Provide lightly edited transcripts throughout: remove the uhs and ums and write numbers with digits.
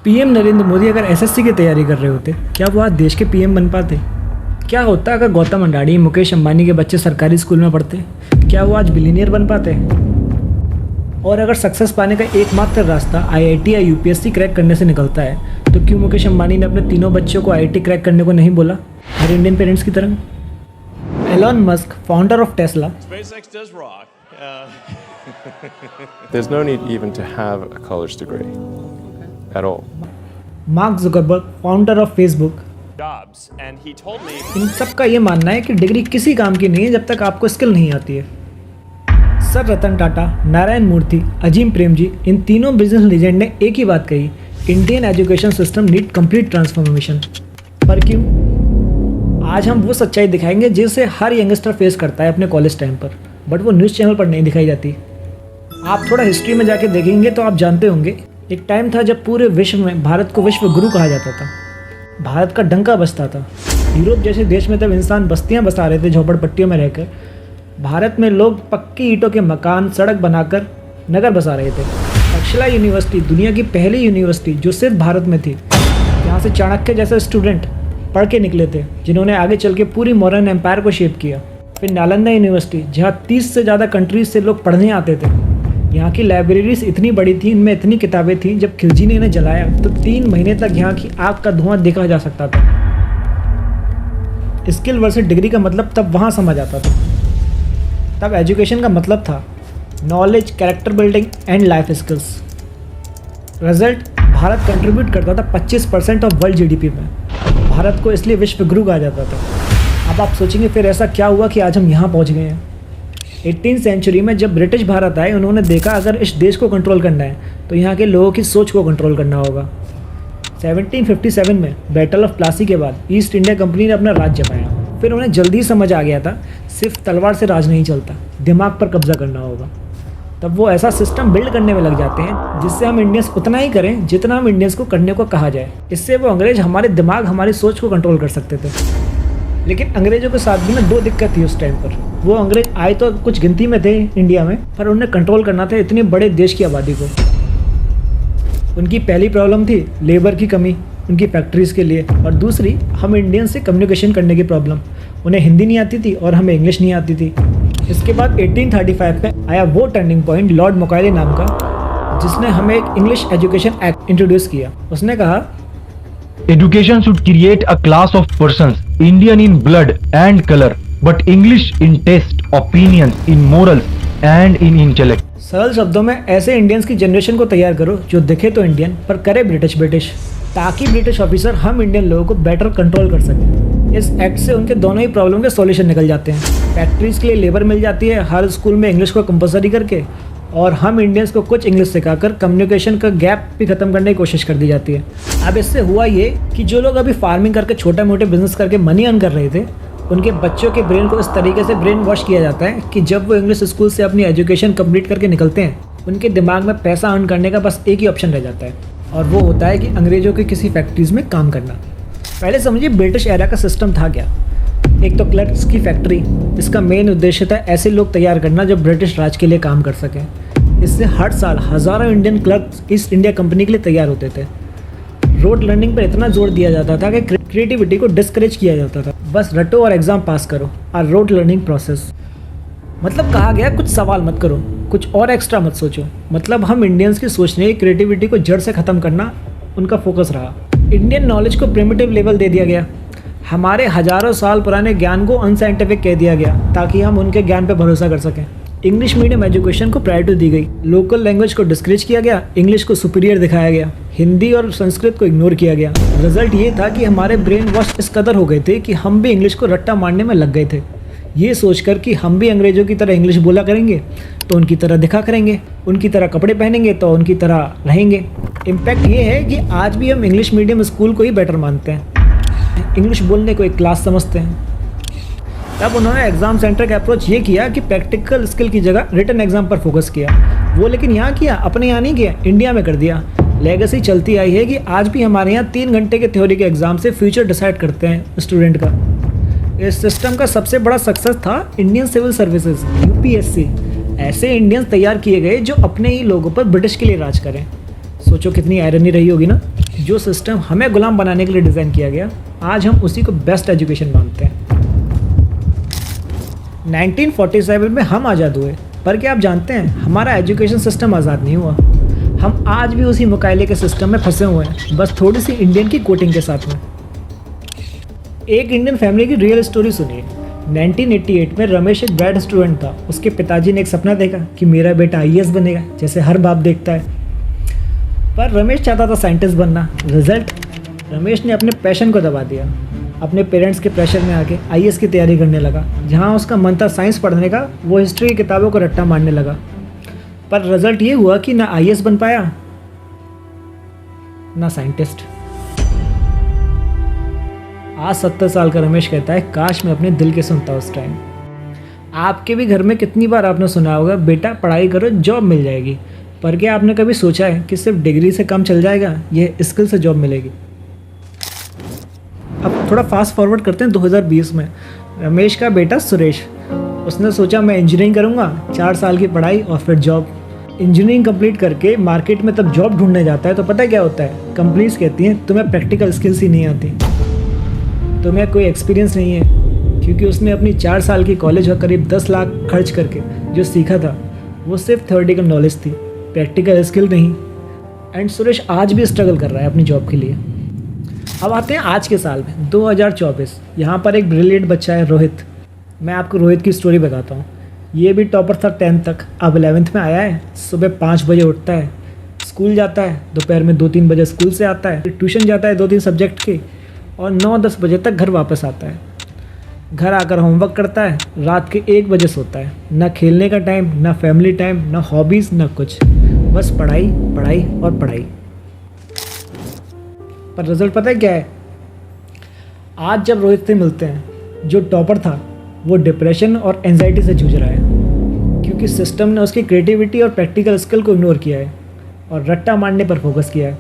PM Narendra Modi अगर SSC की तैयारी कर रहे होते, क्या वो आज देश के पीएम बन पाते? क्या होता अगर गौतम अडानी, मुकेश अंबानी के बच्चे सरकारी स्कूल में पढ़ते? क्या वो आज बिलीनियर बन पाते? और अगर सक्सेस पाने का एकमात्र रास्ता आईआईटी या यूपीएससी क्रैक करने से निकलता है, तो क्यों मुकेश अंबानी ने अपने तीनों बच्चों को आईआईटी क्रैक करने को नहीं बोला, हर इंडियन पेरेंट्स की तरह? Elon Musk, founder of Tesla, SpaceX does rock. There's no need even to have a college degree at all. Mark Zuckerberg, founder of Facebook, Jobs, and he told me इन सब का ये मानना है कि degree किसी काम की नहीं है जब तक आपको स्किल नहीं आती है। सर रतन टाटा, नारायण मूर्ति, अजीम प्रेमजी, इन तीनों बिजनेस लीजेंड ने एक ही बात कही, Indian education system need complete transformation. पर क्यों? आज हम वो सच्चाई दिखाएंगे जिसे हर यंगस्टर फेस करता है अपने कॉलेज टाइम पर, बट वो न्यूज़ चैनल पर नहीं दिखाई जाती। आप थोड़ा हिस्ट्री में जाके देखेंगे तो आप जानते होंगे, एक टाइम था जब पूरे विश्व में भारत को विश्व गुरु कहा जाता था। भारत का डंका बजता था। यूरोप जैसे देश में तब इंसान बस्तियां बसा रहे थे झोपड़पट्टियों में रहकर। भारत में लोग पक्की ईंटों के मकान, सड़क बनाकर नगर बसा रहे थे। तक्षशिला यूनिवर्सिटी दुनिया की पहली यूनिवर्सिटी जो सिर्फ भारत में थी, जहाँ से चाणक्य जैसे स्टूडेंट पढ़ के निकले थे, जिन्होंने आगे चल के पूरी मॉडर्न एम्पायर को शेप किया। फिर नालंदा यूनिवर्सिटी, जहाँ 30 से ज़्यादा कंट्रीज से लोग पढ़ने आते थे। यहाँ की लाइब्रेरीज इतनी बड़ी थी, इनमें इतनी किताबें थीं, जब खिलजी ने इन्हें जलाया तो 3 महीने तक यहाँ की आग का धुआं देखा जा सकता था। स्किल वर्सेस डिग्री का मतलब तब वहाँ समझ आता था। तब एजुकेशन का मतलब था knowledge, character building and life skills. Result, Bharat contribute करता था 25% ऑफ वर्ल्ड जीडीपी में। भारत को इसलिए विश्व गुरु कहा जाता था। अब आप सोचेंगे फिर ऐसा क्या हुआ कि आज हम यहाँ पहुँच गए हैं? 18वीं सेंचुरी में जब ब्रिटिश भारत आए, उन्होंने देखा अगर इस देश को कंट्रोल करना है तो यहाँ के लोगों की सोच को कंट्रोल करना होगा। 1757 में बैटल ऑफ प्लासी के बाद ईस्ट इंडिया कंपनी ने अपना राज्य पाया। फिर उन्हें जल्दी समझ आ गया था सिर्फ तलवार से राज नहीं चलता, दिमाग पर कब्जा करना होगा। तब वो ऐसा सिस्टम बिल्ड करने में लग जाते हैं जिससे हम इंडियंस उतना ही करें जितना हम इंडियंस को करने को कहा जाए। इससे वो अंग्रेज हमारे दिमाग, हमारी सोच को कंट्रोल कर सकते थे। लेकिन अंग्रेजों के साथ भी ना 2 दिक्कत थी उस टाइम पर। वो अंग्रेज आए तो कुछ गिनती में थे इंडिया में, पर उन्हें कंट्रोल करना था इतने बड़े देश की आबादी को। उनकी पहली प्रॉब्लम थी लेबर की कमी उनकी फैक्ट्रीज़ के लिए, और दूसरी हम इंडियन से कम्युनिकेशन करने की प्रॉब्लम। उन्हें हिंदी नहीं आती थी और हमें इंग्लिश नहीं आती थी। इसके बाद 1835 में आया वो टर्निंग पॉइंट लॉर्ड मकाले नाम का, जिसने हमें एक इंग्लिश एजुकेशन एक्ट इंट्रोड्यूस किया। उसने कहा, Education should create a class of persons, Indian in blood and color, but English in taste, opinions, in morals and in intellect. सरल शब्दों में ऐसे इंडियंस की जनरेशन को तैयार करो जो दिखे तो इंडियन पर करे ब्रिटिश, ताकि ब्रिटिश ऑफिसर हम इंडियन लोगों को बेटर कंट्रोल कर सकें। इस एक्ट से उनके दोनों ही प्रॉब्लम के सॉल्यूशन निकल जाते हैं। फैक्ट्रीज़ के लिए लेबर मिल जाती है हर स्कूल में इंग्लिश को कंपलसरी करके, और हम इंडियंस को कुछ इंग्लिश सिखाकर कम्युनिकेशन का गैप भी ख़त्म करने की कोशिश कर दी जाती है। अब इससे हुआ ये कि जो लोग अभी फार्मिंग करके छोटे मोटे बिजनेस करके मनी अर्न कर रहे थे, उनके बच्चों के ब्रेन को इस तरीके से ब्रेन वॉश किया जाता है कि जब वो इंग्लिश स्कूल से अपनी एजुकेशन कंप्लीट करके निकलते हैं, उनके दिमाग में पैसा अर्न करने का बस एक ही ऑप्शन रह जाता है, और वो होता है कि अंग्रेज़ों की किसी फैक्ट्रीज़ में काम करना। पहले समझिए ब्रिटिश एरा का सिस्टम था क्या। एक तो क्लर्क्स की फैक्ट्री, इसका मेन उद्देश्य था ऐसे लोग तैयार करना जो ब्रिटिश राज के लिए काम कर सकें। इससे हर साल हज़ारों Indian clerks east India company के लिए तैयार होते थे। रोड लर्निंग पर इतना जोर दिया जाता था कि क्रिएटिविटी को डिस्करेज किया जाता था। बस रटो और एग्ज़ाम पास करो, और रोड लर्निंग प्रोसेस। मतलब कहा गया कुछ सवाल मत करो, कुछ और एक्स्ट्रा मत सोचो। मतलब हम इंडियंस की सोचने की क्रिएटिविटी को जड़ से ख़त्म करना उनका फोकस रहा। इंडियन नॉलेज को प्रिमिटिव लेवल दे दिया गया। हमारे हज़ारों साल पुराने ज्ञान को अनसाइंटिफिक कह दिया गया ताकि हम उनके ज्ञान पर भरोसा कर सकें। इंग्लिश मीडियम एजुकेशन को प्रायोरिटी दी गई। लोकल लैंग्वेज को डिस्करेज किया गया, इंग्लिश को सुपीरियर दिखाया गया, हिंदी और संस्कृत को इग्नोर किया गया। रिजल्ट ये था कि हमारे ब्रेन वॉश इस कदर हो गए थे कि हम भी इंग्लिश को रट्टा मारने में लग गए थे, ये सोचकर कि हम भी अंग्रेज़ों की तरह इंग्लिश बोला करेंगे तो उनकी तरह दिखा करेंगे, उनकी तरह कपड़े पहनेंगे तो उनकी तरह रहेंगे। इम्पैक्ट ये है कि आज भी हम इंग्लिश मीडियम स्कूल को ही बेटर मानते हैं, इंग्लिश बोलने को एक क्लास समझते हैं। तब उन्होंने एग्ज़ाम सेंटर का अप्रोच ये किया कि प्रैक्टिकल स्किल की जगह रिटन एग्ज़ाम पर फोकस किया। वो लेकिन यहाँ किया, अपने यहाँ नहीं किया, इंडिया में कर दिया। लेगेसी चलती आई है कि आज भी हमारे यहाँ 3 घंटे के थ्योरी के एग्ज़ाम से फ्यूचर डिसाइड करते हैं स्टूडेंट का। इस सिस्टम का सबसे बड़ा सक्सेस था इंडियन सिविल सर्विसेज, यूपीएससी। ऐसे इंडियंस तैयार किए गए जो अपने ही लोगों पर ब्रिटिश के लिए राज करें। सोचो कितनी आयरनी रही होगी ना। जो सिस्टम हमें गुलाम बनाने के लिए डिज़ाइन किया गया, आज हम उसी को बेस्ट एजुकेशन मानते हैं। 1947 में हम आज़ाद हुए, पर क्या आप जानते हैं हमारा एजुकेशन सिस्टम आज़ाद नहीं हुआ। हम आज भी उसी मुकाबले के सिस्टम में फंसे हुए हैं, बस थोड़ी सी इंडियन की कोटिंग के साथ में। एक इंडियन फैमिली की रियल स्टोरी सुनिए। 1988 में रमेश एक ब्राइट स्टूडेंट था। उसके पिताजी ने एक सपना देखा कि मेरा बेटा आईएएस बनेगा, जैसे हर बाप देखता है। पर रमेश चाहता था साइंटिस्ट बनना। रिजल्ट, रमेश ने अपने पैशन को दबा दिया। अपने पेरेंट्स के प्रेशर में आके आईएएस की तैयारी करने लगा। जहाँ उसका मन था साइंस पढ़ने का, वो हिस्ट्री की किताबों को रट्टा मारने लगा। पर रिजल्ट ये हुआ कि ना आईएएस बन पाया ना साइंटिस्ट। आज 70 साल का रमेश कहता है काश मैं अपने दिल के सुनता उस टाइम। आपके भी घर में कितनी बार आपने सुना होगा बेटा पढ़ाई करो जॉब मिल जाएगी, पर क्या आपने कभी सोचा है कि सिर्फ डिग्री से काम चल जाएगा, यह स्किल से जॉब मिलेगी। अब थोड़ा फास्ट फॉरवर्ड करते हैं 2020 में। रमेश का बेटा सुरेश, उसने सोचा मैं इंजीनियरिंग करूँगा, 4 साल की पढ़ाई और फिर जॉब। इंजीनियरिंग कंप्लीट करके मार्केट में तब जॉब ढूंढने जाता है तो पता क्या होता है, कंपनीज कहती हैं तुम्हें प्रैक्टिकल स्किल्स ही नहीं आती, तुम्हें कोई एक्सपीरियंस नहीं है, क्योंकि उसने अपनी 4 साल की कॉलेज और करीब 10 लाख खर्च करके जो सीखा था वो सिर्फ थ्योरेटिकल नॉलेज थी, प्रैक्टिकल स्किल नहीं। एंड सुरेश आज भी स्ट्रगल कर रहा है अपनी जॉब के लिए। अब आते हैं आज के साल में 2024। यहाँ पर एक ब्रिलियंट बच्चा है रोहित। मैं आपको रोहित की स्टोरी बताता हूँ। ये भी टॉपर था 10th तक, अब 11th में आया है। सुबह 5 बजे उठता है, स्कूल जाता है, दोपहर में 2-3 बजे स्कूल से आता है, ट्यूशन जाता है 2-3 सब्जेक्ट के, और 9-10 बजे तक घर वापस आता है। घर आकर होमवर्क करता है, रात के 1 बजे सोता है। ना खेलने का टाइम, ना फैमिली टाइम, ना हॉबीज़, ना कुछ, बस पढ़ाई पढ़ाई और पढ़ाई। पर रिजल्ट पता है क्या है? आज जब रोहित से मिलते हैं, जो टॉपर था वो डिप्रेशन और एंजाइटी से जूझ रहा है, क्योंकि सिस्टम ने उसकी क्रिएटिविटी और प्रैक्टिकल स्किल को इग्नोर किया है और रट्टा मारने पर फोकस किया है।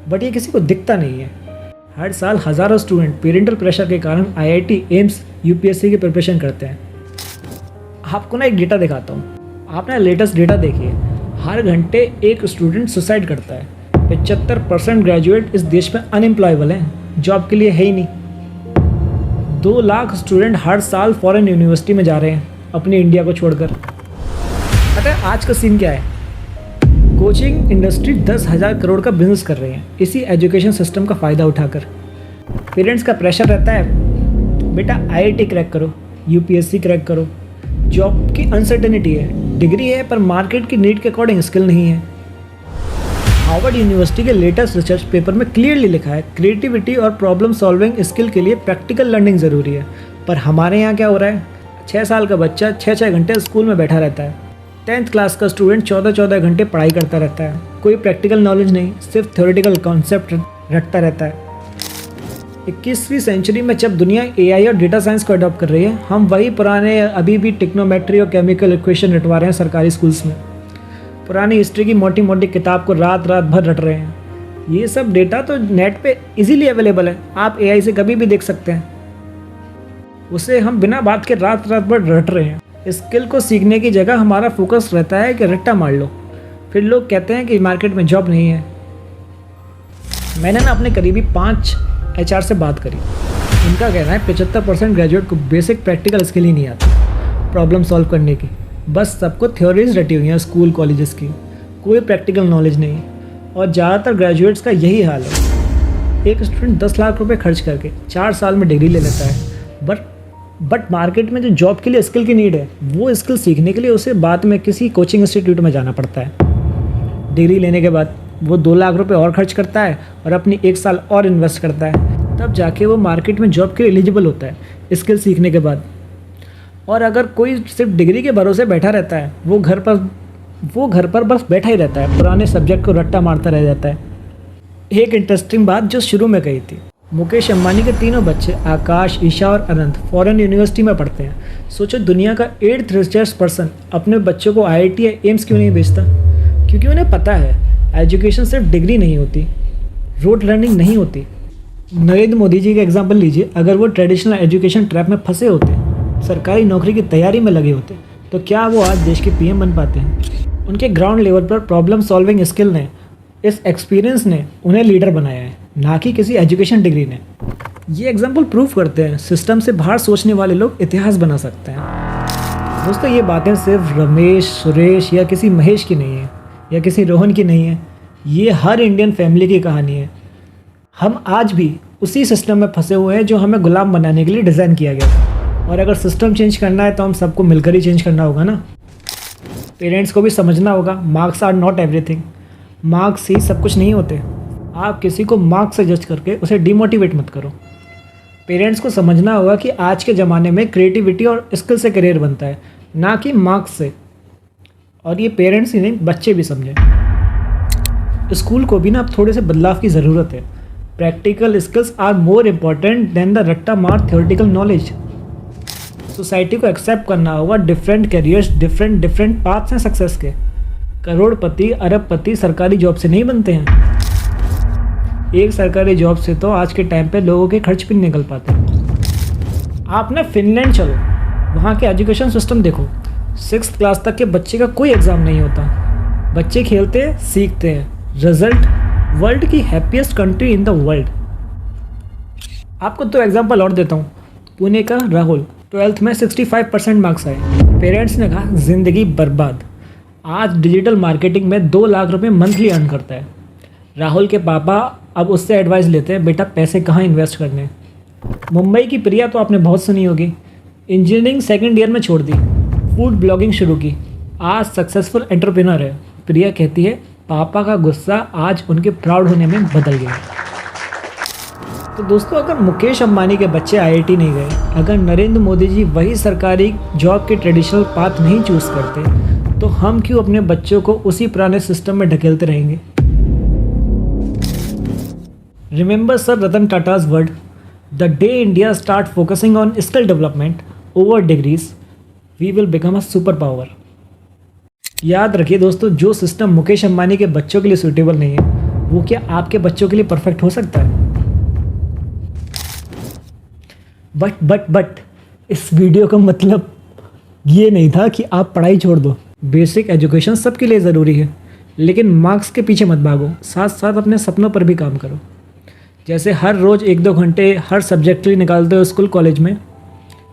बट ये किसी को दिखता नहीं है। हर साल हज़ारों स्टूडेंट पेरेंटल प्रेशर के कारण आईआईटी, एम्स, यूपीएससी की प्रिपरेशन करते हैं। आपको ना एक डेटा दिखाता हूँ, आप ना लेटेस्ट डेटा देखिए। हर घंटे एक स्टूडेंट सुसाइड करता है। 75% ग्रेजुएट इस देश में अनएम्प्लॉयबल हैं, जॉब के लिए है ही नहीं। 2 लाख स्टूडेंट हर साल फॉरेन यूनिवर्सिटी में जा रहे हैं अपनी इंडिया को छोड़कर। पता है आज का सीन क्या है? कोचिंग इंडस्ट्री 10,000 करोड़ का बिजनेस कर रही है इसी एजुकेशन सिस्टम का फ़ायदा उठाकर। पेरेंट्स का प्रेशर रहता है बेटा आईआईटी क्रैक करो, यूपीएससी क्रैक करो। जॉब की अनसर्टेनिटी है, डिग्री है पर मार्केट की नीड के अकॉर्डिंग स्किल नहीं है। हार्वर्ड यूनिवर्सिटी के लेटेस्ट रिसर्च पेपर में क्लियरली लिखा है क्रिएटिविटी और प्रॉब्लम सॉल्विंग स्किल के लिए प्रैक्टिकल लर्निंग ज़रूरी है। पर हमारे यहाँ क्या हो रहा है? 6 साल का बच्चा 6-6 घंटे स्कूल में बैठा रहता है। 10th क्लास का स्टूडेंट 14-14 घंटे पढ़ाई करता रहता है। कोई प्रैक्टिकल नॉलेज नहीं, सिर्फ थ्योरेटिकल कॉन्सेप्ट रटता रहता है। 21वीं सेंचुरी में जब दुनिया एआई और डेटा साइंस को अडॉप्ट कर रही है, हम वही पुराने अभी भी टिक्नोमेट्री और केमिकल इक्वेशन रटवा रहे हैं सरकारी स्कूल्स में। पुरानी हिस्ट्री की मोटी मोटी किताब को रात रात भर रट रहे हैं। ये सब डेटा तो नेट पे इजीली अवेलेबल है, आप एआई से कभी भी देख सकते हैं। उसे हम बिना बात के रात रात भर रट रहे हैं। स्किल को सीखने की जगह हमारा फोकस रहता है कि रट्टा मार लो। फिर लोग कहते हैं कि मार्केट में जॉब नहीं है। मैंने ना अपने करीबी 5 HR से बात करी। उनका कहना है 75% ग्रेजुएट को बेसिक प्रैक्टिकल स्किल ही नहीं आती प्रॉब्लम सॉल्व करने की। बस सबको थ्योरीज रटी हुई हैं स्कूल कॉलेजेस की, कोई प्रैक्टिकल नॉलेज नहीं। और ज़्यादातर ग्रेजुएट्स का यही हाल है। एक स्टूडेंट 10 लाख रुपए खर्च करके 4 साल में डिग्री ले लेता है, बट मार्केट में जो जॉब के लिए स्किल की नीड है, वो स्किल सीखने के लिए उसे बाद में किसी कोचिंग इंस्टीट्यूट में जाना पड़ता है। डिग्री लेने के बाद वो 2 लाख रुपए और खर्च करता है और अपनी 1 साल और इन्वेस्ट करता है, तब जाके वो मार्केट में जॉब के लिए एलिजिबल होता है स्किल सीखने के बाद। और अगर कोई सिर्फ डिग्री के भरोसे बैठा रहता है, वो घर पर बस बैठा ही रहता है, पुराने सब्जेक्ट को रट्टा मारता रह जाता है। एक इंटरेस्टिंग बात जो शुरू में कही थी, मुकेश अंबानी के तीनों बच्चे आकाश, ईशा और अनंत फॉरेन यूनिवर्सिटी में पढ़ते हैं। सोचो दुनिया का 8th रिचेस्ट पर्सन अपने बच्चों को IIT या एम्स क्यों नहीं भेजता? क्योंकि उन्हें पता है एजुकेशन सिर्फ डिग्री नहीं होती, रोड लर्निंग नहीं होती। नरेंद्र मोदी जी का एग्जाम्पल लीजिए, अगर वो ट्रेडिशनल एजुकेशन ट्रैप में फंसे होते, सरकारी नौकरी की तैयारी में लगे होते, तो क्या वो आज देश के PM बन पाते हैं? उनके ग्राउंड लेवल पर प्रॉब्लम सॉल्विंग स्किल ने इस एक्सपीरियंस ने उन्हें लीडर बनाया है, ना कि किसी एजुकेशन डिग्री ने। ये एग्जाम्पल प्रूव करते हैं सिस्टम से बाहर सोचने वाले लोग इतिहास बना सकते हैं। दोस्तों, ये बातें सिर्फ रमेश, सुरेश या किसी महेश की नहीं है, या किसी रोहन की नहीं है। ये हर इंडियन फैमिली की कहानी है। हम आज भी उसी सिस्टम में फंसे हुए हैं जो हमें गुलाम बनाने के लिए डिज़ाइन किया गया था। और अगर सिस्टम चेंज करना है तो हम सबको मिलकर ही चेंज करना होगा ना। पेरेंट्स को भी समझना होगा, marks are not everything. Marks ही सब कुछ नहीं होते। आप किसी को मार्क्स से जज करके उसे डिमोटिवेट मत करो। पेरेंट्स को समझना होगा कि आज के ज़माने में क्रिएटिविटी और स्किल से करियर बनता है, ना कि मार्क्स से। और ये पेरेंट्स ही नहीं, बच्चे भी समझें। स्कूल को भी ना अब थोड़े से बदलाव की ज़रूरत है। Practical skills are more important than the रट्टा मार थ्योरेटिकल नॉलेज। सोसाइटी को एक्सेप्ट करना होगा डिफरेंट करियर्स, डिफरेंट पाथ्स हैं सक्सेस के। करोड़पति, अरबपति सरकारी जॉब से नहीं बनते हैं। एक सरकारी जॉब से तो आज के टाइम पे लोगों के खर्च भी नहीं निकल पाते। आप ना फिनलैंड चलो, वहाँ के एजुकेशन सिस्टम देखो। 6th क्लास तक के बच्चे का कोई एग्ज़ाम नहीं होता। बच्चे खेलते हैं, सीखते हैं। रिजल्ट वर्ल्ड की happiest country in the world. आपको तो एग्जांपल और देता हूँ। पुणे का राहुल 12th में 65% मार्क्स आए। पेरेंट्स ने कहा ज़िंदगी बर्बाद। आज डिजिटल मार्केटिंग में 2 लाख रुपए मंथली अर्न करता है। राहुल के पापा अब उससे एडवाइस लेते हैं, बेटा पैसे कहाँ इन्वेस्ट करने। मुंबई की प्रिया तो आपने बहुत सुनी होगी। इंजीनियरिंग 2nd ईयर में छोड़ दी, फूड ब्लॉगिंग शुरू की, आज सक्सेसफुल एंटरप्रेन्योर है। प्रिया कहती है पापा का गुस्सा आज उनके प्राउड होने में बदल गया। तो दोस्तों, अगर मुकेश अंबानी के बच्चे IIT नहीं गए, अगर नरेंद्र मोदी जी वही सरकारी जॉब के ट्रेडिशनल पाथ नहीं चूज़ करते, तो हम क्यों अपने बच्चों को उसी पुराने सिस्टम में ढकेलते रहेंगे। Remember sir Ratan Tata's word, the day India start focusing on skill development over degrees, we will become a super power. याद रखिए दोस्तों, जो सिस्टम मुकेश अंबानी के बच्चों के लिए सूटेबल नहीं है, वो क्या आपके बच्चों के लिए परफेक्ट हो सकता है। बट इस वीडियो का मतलब ये नहीं था कि आप पढ़ाई छोड़ दो। बेसिक एजुकेशन सबके लिए ज़रूरी है, लेकिन मार्क्स के पीछे मत भागो। साथ साथ अपने सपनों पर भी काम करो। जैसे हर रोज़ 1-2 घंटे हर सब्जेक्ट के लिए निकालते हो स्कूल कॉलेज में,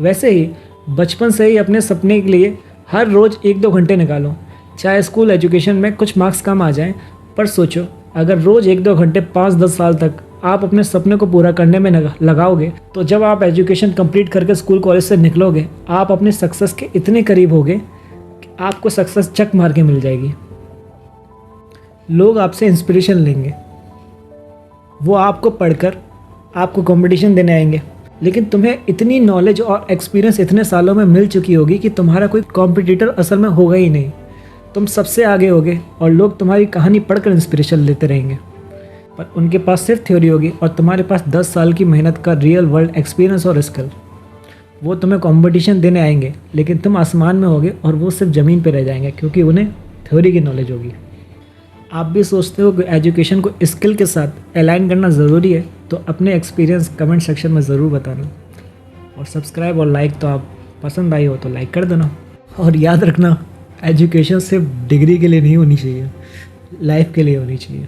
वैसे ही बचपन से ही अपने सपने के लिए हर रोज़ 1-2 घंटे निकालो। चाहे स्कूल एजुकेशन में कुछ मार्क्स कम आ जाएं, पर सोचो अगर रोज़ 1-2 घंटे 5-10 साल तक आप अपने सपने को पूरा करने में लगाओगे, तो जब आप एजुकेशन कंप्लीट करके स्कूल कॉलेज से निकलोगे, आप अपनी सक्सेस के इतने करीब होगे कि आपको सक्सेस चक मार के मिल जाएगी। लोग आपसे इंस्पिरेशन लेंगे, वो आपको पढ़कर आपको कंपटीशन देने आएंगे, लेकिन तुम्हें इतनी नॉलेज और एक्सपीरियंस इतने सालों में मिल चुकी होगी कि तुम्हारा कोई कॉम्पिटिटर असल में होगा ही नहीं। तुम सबसे आगे होगे और लोग तुम्हारी कहानी पढ़कर इंस्पिरेशन लेते रहेंगे, पर उनके पास सिर्फ थ्योरी होगी और तुम्हारे पास 10 साल की मेहनत का रियल वर्ल्ड एक्सपीरियंस और स्किल। वो तुम्हें कंपटीशन देने आएंगे, लेकिन तुम आसमान में होगे और वो सिर्फ ज़मीन पे रह जाएंगे, क्योंकि उन्हें थ्योरी की नॉलेज होगी। आप भी सोचते हो कि एजुकेशन को स्किल के साथ अलाइन करना ज़रूरी है, तो अपने एक्सपीरियंस कमेंट सेक्शन में ज़रूर बताना। और सब्सक्राइब और लाइक तो आप पसंद आई हो तो लाइक कर देना। और याद रखना, एजुकेशन सिर्फ डिग्री के लिए नहीं होनी चाहिए, लाइफ के लिए होनी चाहिए।